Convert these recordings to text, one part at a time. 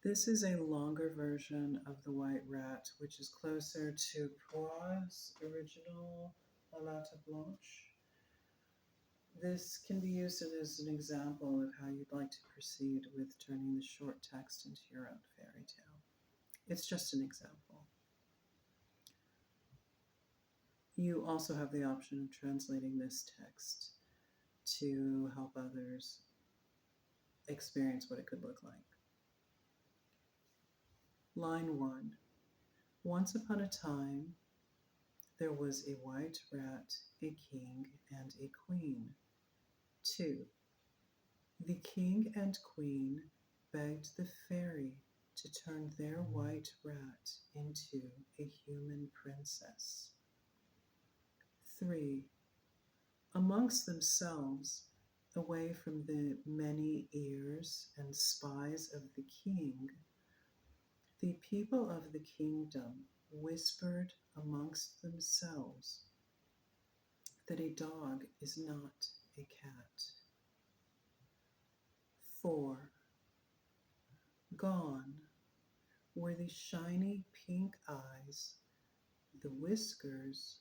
This is a longer version of the white rat, which is closer to Poir's original La Latte Blanche. This can be used as an example of how you'd like to proceed with turning the short text into your own fairy tale. It's just an example. You also have the option of translating this text to help others experience what it could look like. Line 1. Once upon a time, there was a white rat, a king, and a queen. 2. The king and queen begged the fairy to turn their white rat into a human princess. 3. Amongst themselves, away from the many ears and spies of the king, the people of the kingdom whispered amongst themselves that a dog is not a cat. 4. Gone were the shiny pink eyes, the whiskers,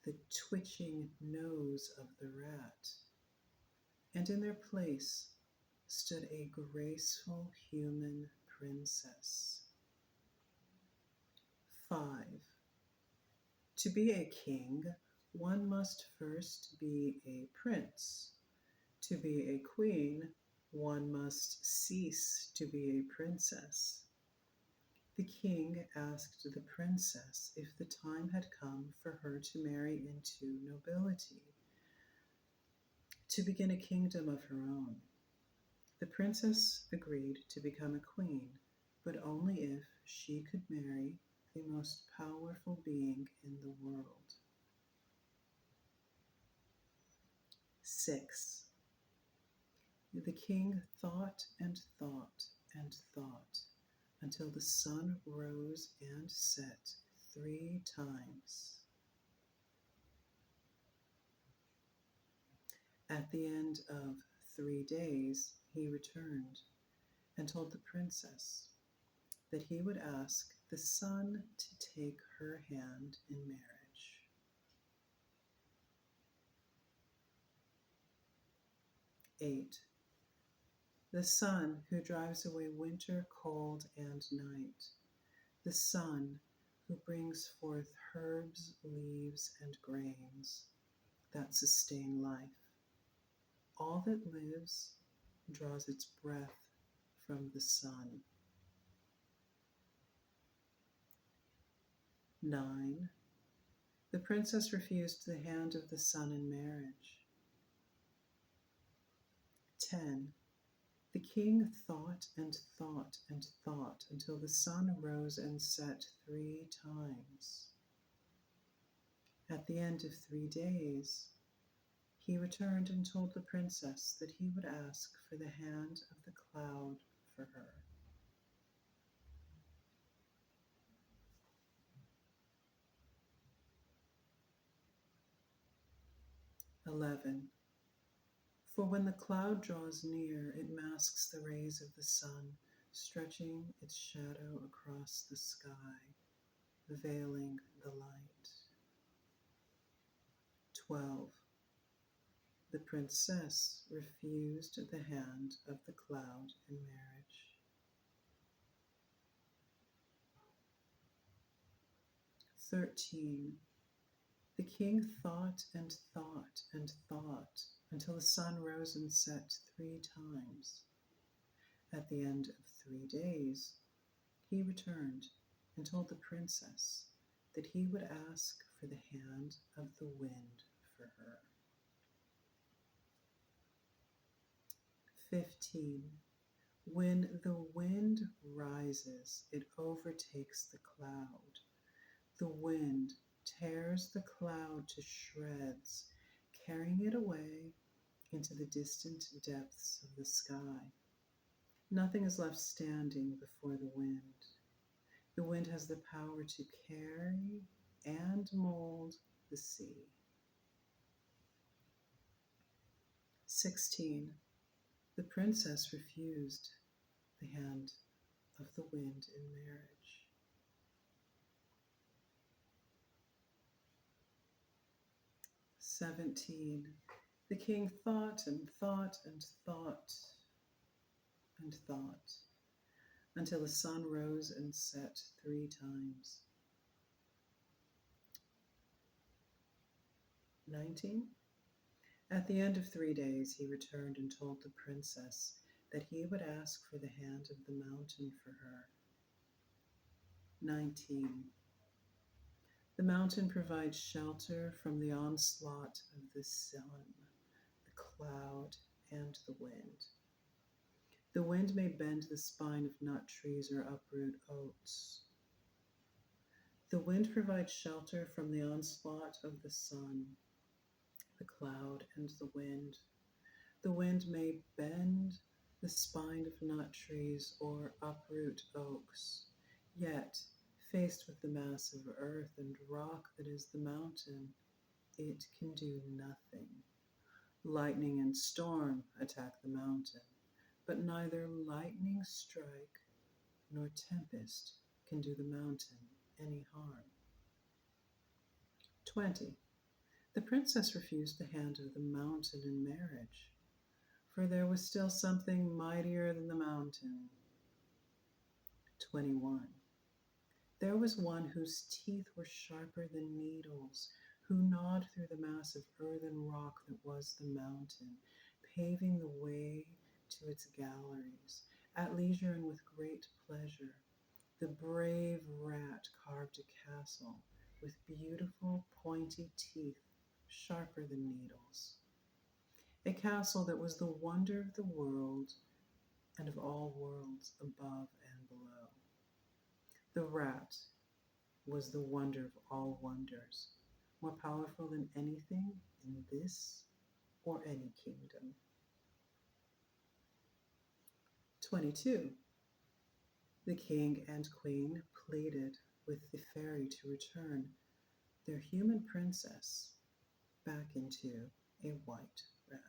the twitching nose of the rat, and in their place stood a graceful human princess. 5. To be a king, one must first be a prince. To be a queen, one must cease to be a princess. The king asked the princess if the time had come for her to marry into nobility, to begin a kingdom of her own. The princess agreed to become a queen, but only if she could marry the most powerful being in the world. 6. The king thought and thought and thought until the sun rose and set 3 times. At the end of 3 days, he returned and told the princess that he would ask the sun to take her hand in marriage. 8. The sun who drives away winter, cold, and night. The sun who brings forth herbs, leaves, and grains that sustain life. All that lives draws its breath from the sun. 9. The princess refused the hand of the sun in marriage. 10. The king thought and thought and thought until the sun rose and set 3 times. At the end of 3 days, he returned and told the princess that he would ask for the hand of the cloud for her. 11. For when the cloud draws near, it masks the rays of the sun, stretching its shadow across the sky, veiling the light. 12. The princess refused the hand of the cloud in marriage. 13. The king thought and thought and thought until the sun rose and set 3 times. At the end of 3 days, he returned and told the princess that he would ask for the hand of the wind for her. 15. When the wind rises, it overtakes the cloud. The wind tears the cloud to shreds, carrying it away into the distant depths of the sky. Nothing is left standing before the wind. The wind has the power to carry and mold the sea. 16. The princess refused the hand of the wind in marriage. "17. The king thought and thought and thought and thought until the sun rose and set 3 times. 19. At the end of 3 days he returned and told the princess that he would ask for the hand of the mountain for her. 19. The mountain provides shelter from the onslaught of the sun, the cloud, and the wind. The wind may bend the spine of nut trees or uproot oaks. The wind provides shelter from the onslaught of the sun, the cloud, and the wind. The wind may bend the spine of nut trees or uproot oaks, yet, faced with the mass of earth and rock that is the mountain, it can do nothing. Lightning and storm attack the mountain, but neither lightning strike nor tempest can do the mountain any harm. 20. The princess refused the hand of the mountain in marriage, for there was still something mightier than the mountain. 21. There was one whose teeth were sharper than needles, who gnawed through the mass of earthen rock that was the mountain, paving the way to its galleries. At leisure and with great pleasure, the brave rat carved a castle with beautiful pointy teeth sharper than needles. A castle that was the wonder of the world and of all worlds above and below. The rat was the wonder of all wonders, more powerful than anything in this or any kingdom. 22. The king and queen pleaded with the fairy to return their human princess back into a white rat.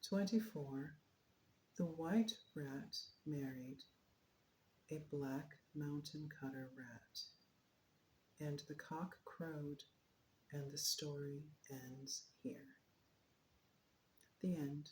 24. The white rat married a black mountain cutter rat, and the cock crowed, and the story ends here. The end.